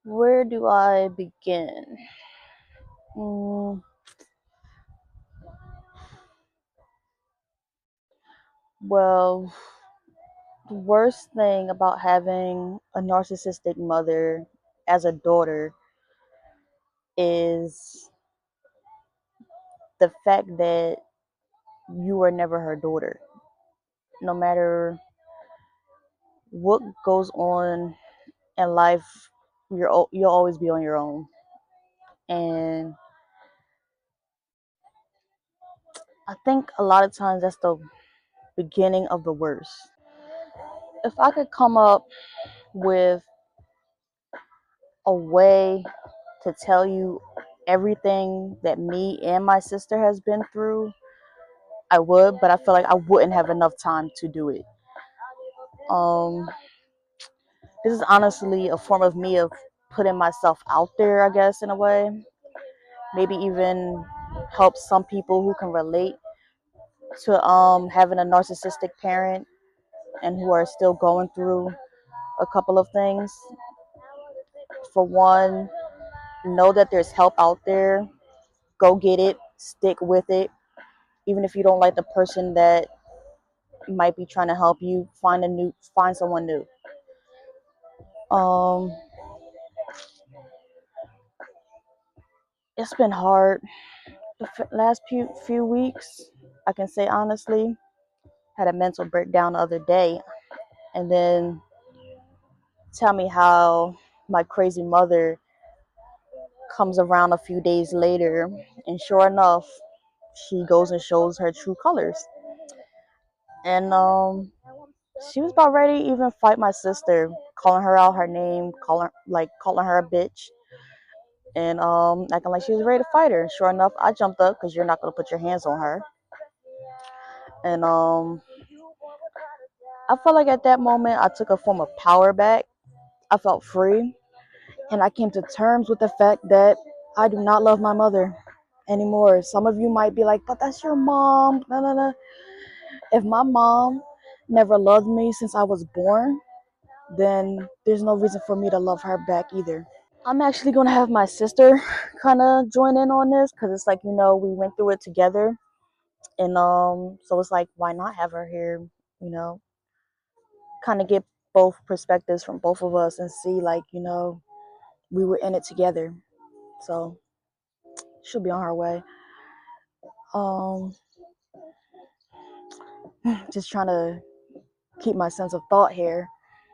Where do I begin? Mm, well, the worst thing about having a narcissistic mother as a daughter is the fact that you were never her daughter. No matter what goes on in life, you'll always be on your own. And I think a lot of times that's the beginning of the worst. If I could come up with a way to tell you everything that me and my sister has been through, I would, but I feel like I wouldn't have enough time to do it. Um, this is honestly a form of me of putting myself out there, I guess, in a way. Maybe even help some people who can relate to having a narcissistic parent and who are still going through a couple of things. For one, know that there's help out there. Go get it. Stick with it. Even if you don't like the person that might be trying to help you, find someone new. Um, it's been hard the last few weeks. I can say honestly, had a mental breakdown the other day, and then tell me how my crazy mother comes around a few days later, and sure enough, she goes and shows her true colors. And she was about ready to even fight my sister, calling her out her name, calling her a bitch, and acting like she was ready to fight her. And sure enough, I jumped up because you're not gonna put your hands on her. And I felt like at that moment I took a form of power back. I felt free, and I came to terms with the fact that I do not love my mother anymore. Some of you might be like, "But that's your mom." No, no, no. If my mom never loved me since I was born, then there's no reason for me to love her back either. I'm actually gonna have my sister kind of join in on this because it's like we went through it together, and so it's like why not have her here, you know, kind of get both perspectives from both of us and see like we were in it together, so she'll be on her way. Um, just trying to keep my sense of thought here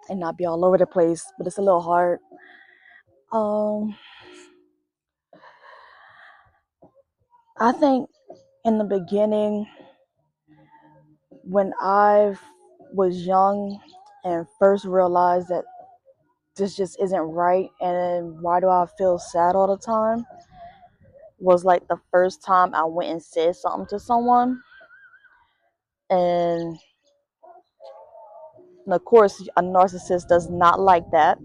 and not be all over the place, but it's a little hard. Um, I think in the beginning when I was young and first realized that this just isn't right and why do I feel sad all the time was like the first time I went and said something to someone. And of course, a narcissist does not like that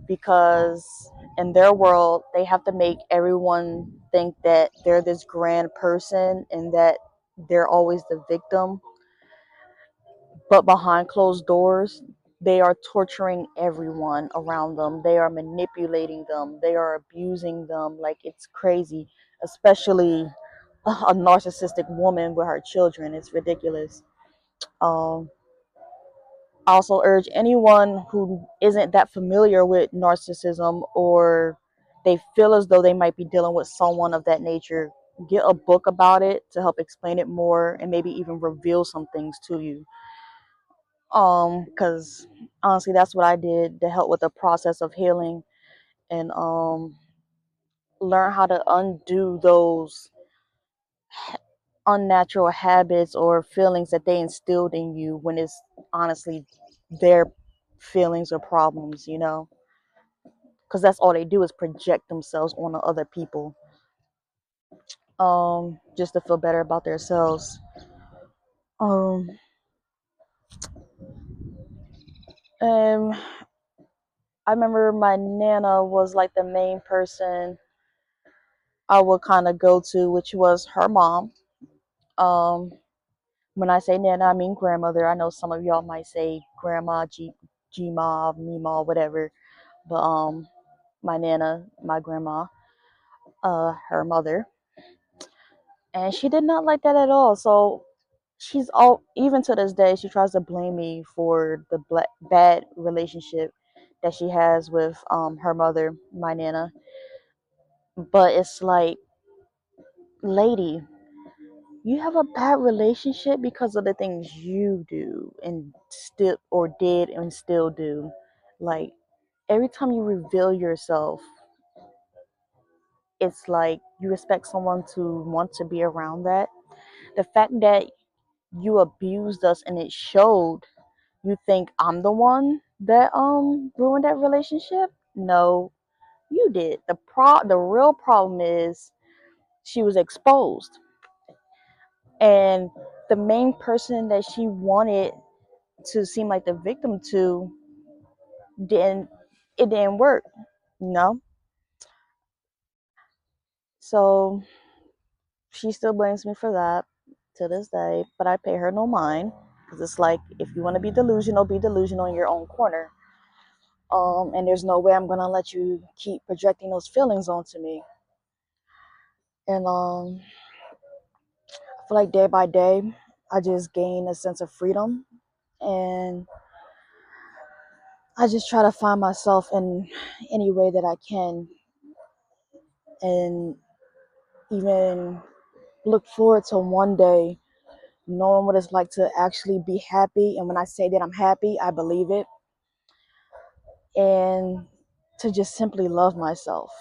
because in their world, they have to make everyone think that they're this grand person and that they're always the victim. But behind closed doors, they are torturing everyone around them. They are manipulating them. They are abusing them like it's crazy, especially a narcissistic woman with her children. It's ridiculous. Um, I also urge anyone who isn't that familiar with narcissism or they feel as though they might be dealing with someone of that nature, get a book about it to help explain it more and maybe even reveal some things to you. Because honestly, that's what I did to help with the process of healing and learn how to undo those unnatural habits or feelings that they instilled in you when it's honestly their feelings or problems, because that's all they do is project themselves onto other people, just to feel better about themselves. Um, and I remember my nana was like the main person I would kind of go to, which was her mom. Um, when I say nana, I mean grandmother. I know some of y'all might say grandma, G, Gma, Mima, whatever, but my nana, my grandma, her mother, and she did not like that at all. So she's all, even to this day, she tries to blame me for the bad relationship that she has with her mother, my nana. But it's like, lady, you have a bad relationship because of the things you do and still, or did and still do. Like, every time you reveal yourself, it's like you expect someone to want to be around that. The fact that you abused us and it showed, you think I'm the one that ruined that relationship? No, you did. The real problem is she was exposed, and the main person that she wanted to seem like the victim to didn't, it didn't work, you know. So she still blames me for that to this day, but I pay her no mind, because it's like, if you want to be delusional in your own corner. And there's no way I'm gonna let you keep projecting those feelings onto me. And I feel like day by day, I just gain a sense of freedom, and I just try to find myself in any way that I can, and even look forward to one day knowing what it's like to actually be happy. And when I say that I'm happy, I believe it. And to just simply love myself,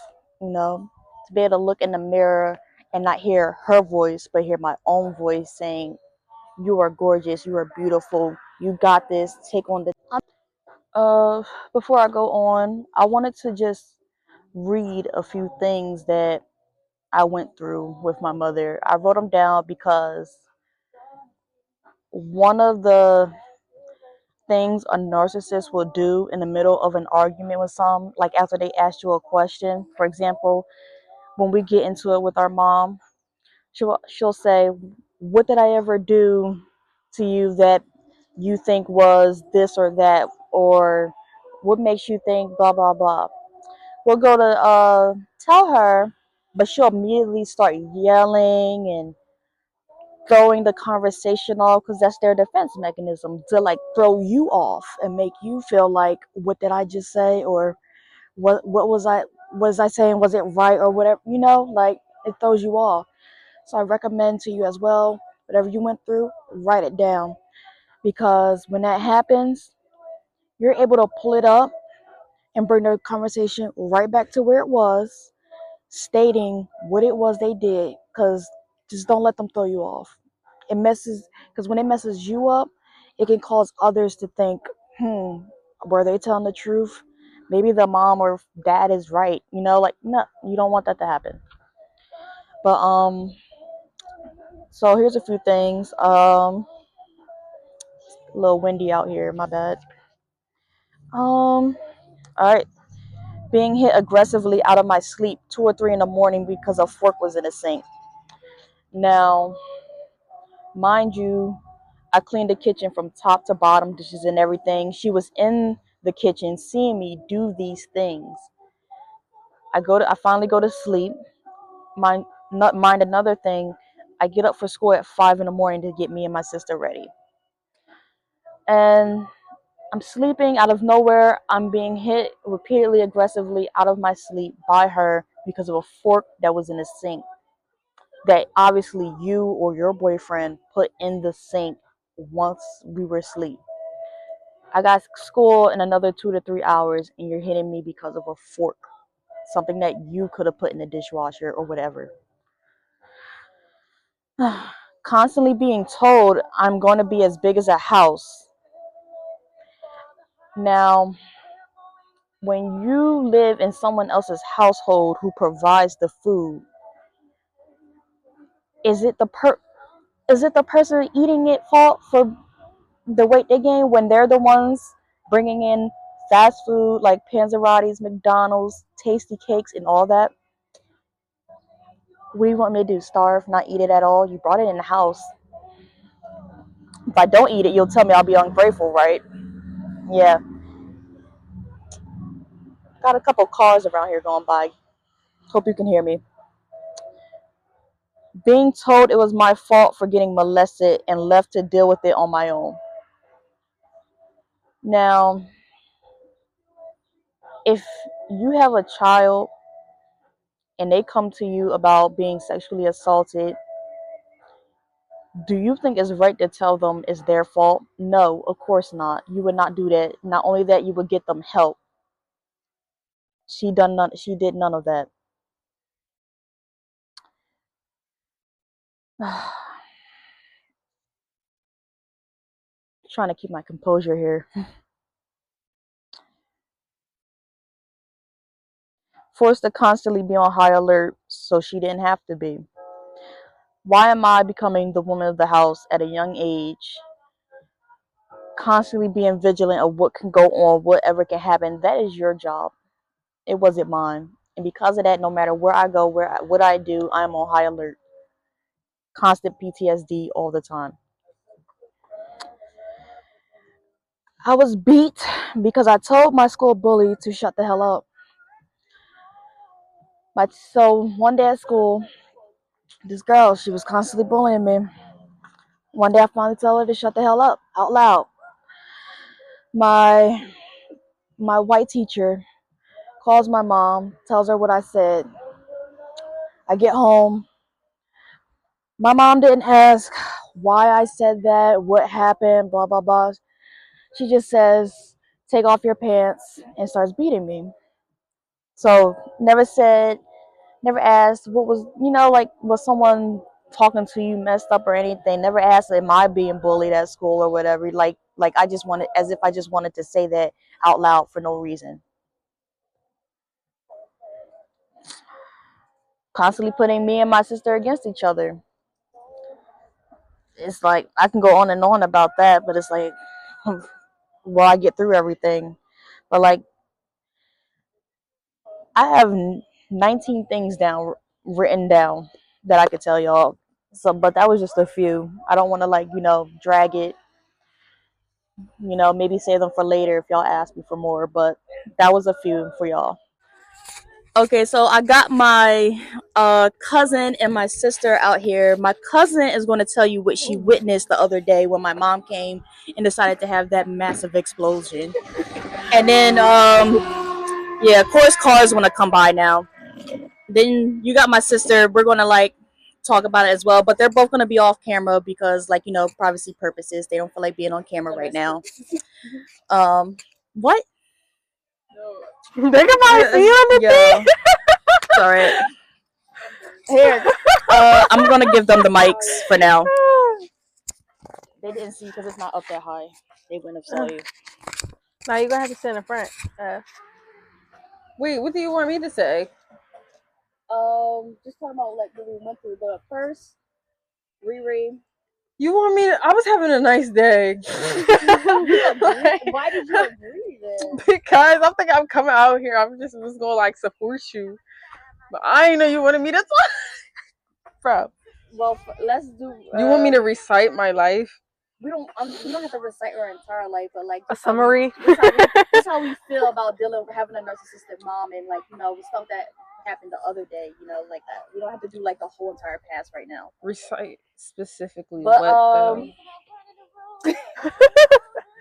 you know, to be able to look in the mirror and not hear her voice, but hear my own voice saying, "You are gorgeous, you are beautiful, you got this, take on the." Uh, Before I go on, I wanted to just read a few things that I went through with my mother. I wrote them down because one of the things a narcissist will do in the middle of an argument with some, like after they ask you a question, for example, when we get into it with our mom, she'll say, "What did I ever do to you that you think was this or that, or what makes you think blah blah blah?" We'll go to tell her, but she'll immediately start yelling and throwing the conversation off, because that's their defense mechanism, to like throw you off and make you feel like, what did I just say, or what was I saying, was it right, or whatever, you know, like it throws you off. So I recommend to you as well, whatever you went through, write it down, because when that happens, you're able to pull it up and bring the conversation right back to where it was, stating what it was they did, because just don't let them throw you off. It messes, because when it messes you up, it can cause others to think, were they telling the truth? Maybe the mom or dad is right, you know, like, no, you don't want that to happen. But so here's a few things. A little windy out here, my bad. All right. Being hit aggressively out of my sleep 2 or 3 in the morning because a fork was in the sink. Now, mind you, I cleaned the kitchen from top to bottom, dishes and everything. She was in the kitchen seeing me do these things. I finally go to sleep. Mind another thing. I get up for school at 5 in the morning to get me and my sister ready. And I'm sleeping, out of nowhere, I'm being hit repeatedly, aggressively out of my sleep by her because of a fork that was in the sink, that obviously you or your boyfriend put in the sink once we were asleep. I got school in another 2 to 3 hours, and you're hitting me because of a fork, something that you could have put in the dishwasher or whatever. Constantly being told I'm going to be as big as a house. Now, when you live in someone else's household who provides the food, is it the person eating it fault for the weight they gain when they're the ones bringing in fast food like Panzerati's, McDonald's, tasty cakes, and all that? What do you want me to do? Starve, not eat it at all? You brought it in the house. If I don't eat it, you'll tell me I'll be ungrateful, right? Yeah. Got a couple cars around here going by. Hope you can hear me. Being told it was my fault for getting molested and left to deal with it on my own. Now, if you have a child and they come to you about being sexually assaulted, do you think it's right to tell them it's their fault? No, of course not. You would not do that. Not only that, you would get them help. She did none of that. Trying to keep my composure here. Forced to constantly be on high alert so she didn't have to be. Why am I becoming the woman of the house at a young age? Constantly being vigilant of what can go on, whatever can happen. That is your job. It wasn't mine. And because of that, no matter where I go, what I do, I'm on high alert. Constant PTSD all the time. I was beat because I told my school bully to shut the hell up. So one day at school, this girl, she was constantly bullying me. One day I finally told her to shut the hell up out loud. My white teacher calls my mom, tells her what I said. I get home. My mom didn't ask why I said that, what happened, blah, blah, blah. She just says, take off your pants, and starts beating me. So never asked what was, like, was someone talking to you messed up or anything. Never asked, am I being bullied at school or whatever. Like I just wanted, as if I just wanted to say that out loud for no reason. Constantly putting me and my sister against each other. It's like, I can go on and on about that, but it's like, will I get through everything? But like, I have 19 things written down that I could tell y'all. So, but that was just a few. I don't want to drag it. Maybe save them for later if y'all ask me for more. But that was a few for y'all. Okay, so I got my cousin and my sister out here. My cousin is going to tell you what she witnessed the other day when my mom came and decided to have that massive explosion. And then, yeah, of course, cars want to come by now. Then you got my sister. We're going to talk about it as well, but they're both going to be off camera because privacy purposes. They don't feel like being on camera right now. What? They can probably see you on the thing. Sorry. Here, I'm gonna give them the mics for now. They didn't see because it's not up that high. They wouldn't have saw you. Now you're gonna have to sit in the front. Wait, what do you want me to say? Just talking about what we went through. But first, Riri. You want me to? I was having a nice day. Why did you agree then? Because I think I'm coming out here. I was going to support you, but I didn't know you wanted me to talk, bro. Well, let's do. You want me to recite my life? We don't have to recite our entire life, but a summary. That's how we feel about having a narcissistic mom, and stuff that happened the other day. Like that. We don't have to do the whole entire past right now. Recite specifically. But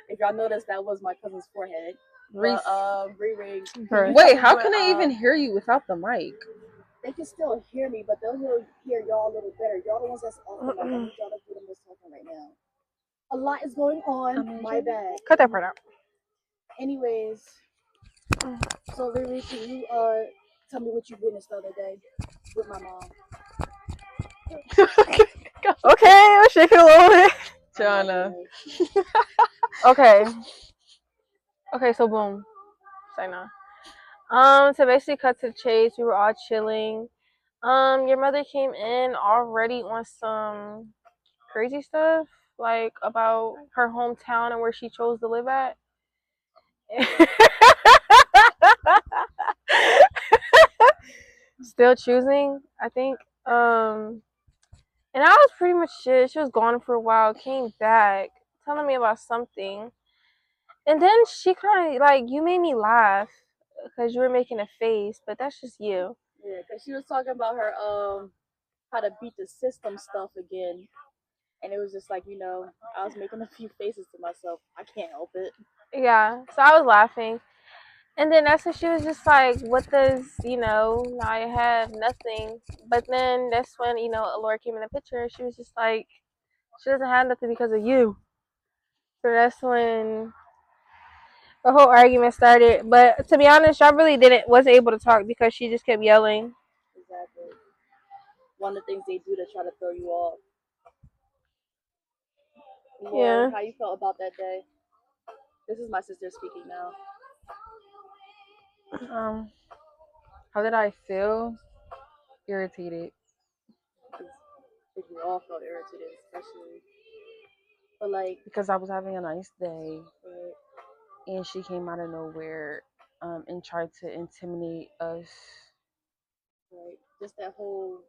if y'all noticed, that was my cousin's forehead. Riri. Wait, how can I even hear you without the mic? They can still hear me, but they'll hear y'all a little better. Y'all the ones that's off the mic. I need y'all to do them this talking right now. A lot is going on. My bad. Cut that part out. Anyways, so Riri, can you tell me what you witnessed the other day with my mom? Okay, I'm shaking a little bit. Jana. Okay, so boom. Say no. To basically cut to the chase, we were all chilling. Your mother came in already on some crazy stuff, like about her hometown and where she chose to live at. Still choosing, I think. And I was pretty much shit. She was gone for a while, came back, telling me about something. And then she kind of, you made me laugh. because you were making a face, but that's just you. Yeah, because she was talking about her how to beat the system stuff again, and it was just like, I was making a few faces to myself. I can't help it. Yeah, so I was laughing. And then that's when she was just like, what does, I have nothing. But then that's when, Laura came in the picture and she was just like, she doesn't have nothing because of you. So that's when the whole argument started. But to be honest, I really wasn't able to talk because she just kept yelling. Exactly. One of the things they do to try to throw you off. Laura, Yeah. how you felt about that day? This is my sister speaking now. How did I feel? Irritated. I think we all felt irritated, especially. But like, Because I was having a nice day, right, and she came out of nowhere, and tried to intimidate us. right, just that whole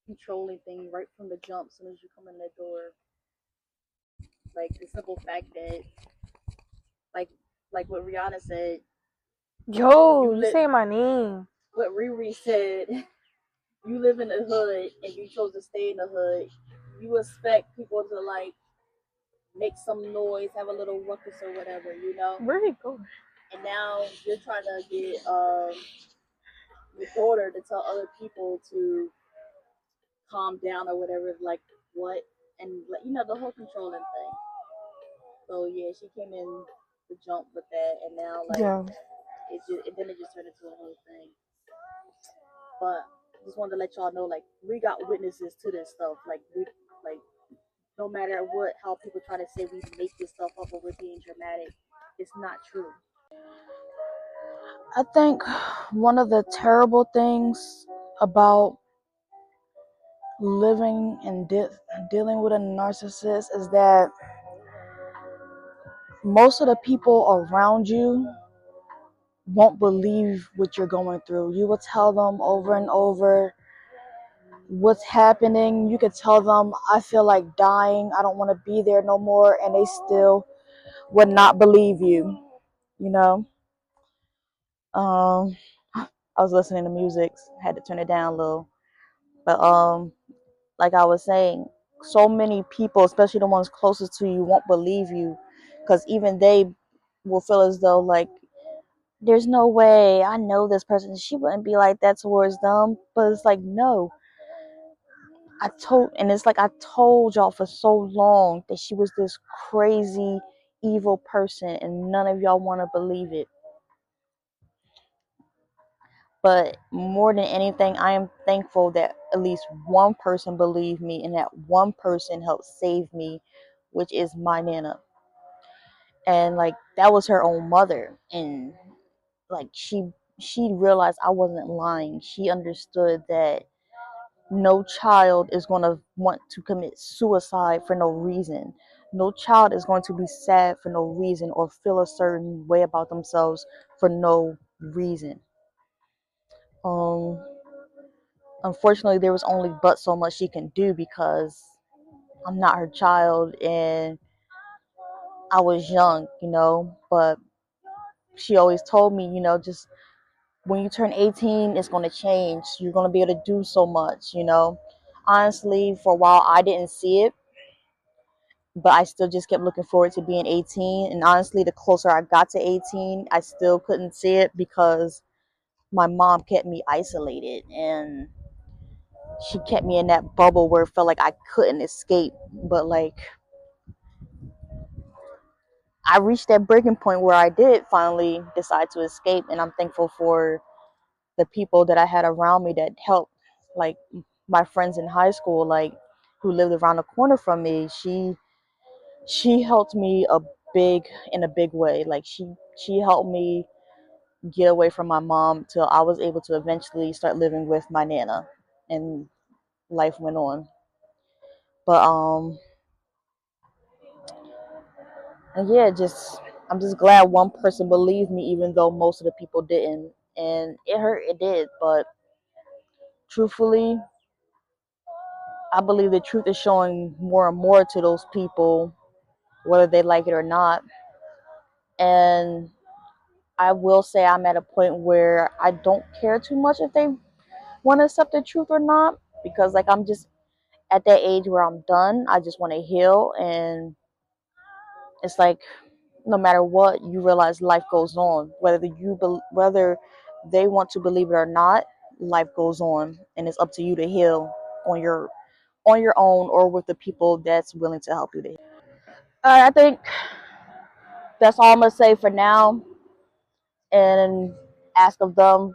controlling thing right from the jump. As soon as you come in that door, like the simple fact that, like, what Rihanna said. Yo, you say my name. What Riri said. You live in the hood and you chose to stay in the hood. You expect people to like make some noise, have a little ruckus or whatever, Where he go? And now you're trying to get your daughter to tell other people to calm down or whatever. Like what? And the whole controlling thing. So yeah, she came in to jump with that, and now like Yeah. it just turned into a whole thing. But just wanted to let y'all know, like, we got witnesses to this stuff. Like no matter how people try to say we make this stuff up or we're being dramatic, it's not true. I think one of the terrible things about living and dealing with a narcissist is that most of the people around you won't believe what you're going through. You will tell them over and over what's happening. You could tell them, I feel like dying, I don't want to be there no more, and they still would not believe you. You know, um, I was listening to music, had to turn it down a little, but like I was saying, so many people, especially the ones closest to you, won't believe you, because even they will feel as though like there's no way, I know this person, she wouldn't be like that towards them. But it's like, no, I told y'all for so long that she was this crazy, evil person, and none of y'all want to believe it. But more than anything, I am thankful that at least one person believed me, and that one person helped save me, which is my Nana. And like, that was her own mother, and like she realized I wasn't lying. She understood that no child is going to want to commit suicide for no reason. No child is going to be sad for no reason or feel a certain way about themselves for no reason. Um, Unfortunately, there was only but so much she can do because I'm not her child and I was young, but she always told me, just when you turn 18, it's going to change. You're going to be able to do so much. Honestly, for a while, I didn't see it, but I still just kept looking forward to being 18. And honestly, the closer I got to 18, I still couldn't see it because my mom kept me isolated, and she kept me in that bubble where it felt like I couldn't escape. But like, I reached that breaking point where I did finally decide to escape, and I'm thankful for the people that I had around me that helped. Like my friends in high school, like, who lived around the corner from me, she helped me in a big way. Like she helped me get away from my mom till I was able to eventually start living with my Nana, and life went on. But and yeah, I'm just glad one person believed me, even though most of the people didn't. And it hurt, it did, but truthfully, I believe the truth is showing more and more to those people, whether they like it or not. And I will say I'm at a point where I don't care too much if they want to accept the truth or not, because like I'm just at that age where I'm done. I just want to heal, and it's like no matter what, you realize life goes on. Whether they want to believe it or not, life goes on, and it's up to you to heal on your own or with the people that's willing to help you to heal. I think that's all I'm gonna say for now, and ask of them.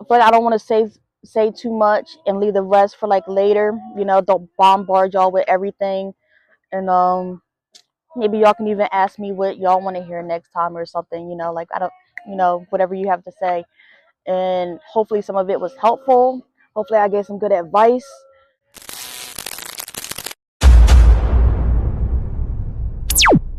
But I don't want to say too much and leave the rest for like later. Don't bombard y'all with everything, and maybe y'all can even ask me what y'all want to hear next time or something. Like I don't, whatever you have to say, and hopefully some of it was helpful. Hopefully I gave some good advice.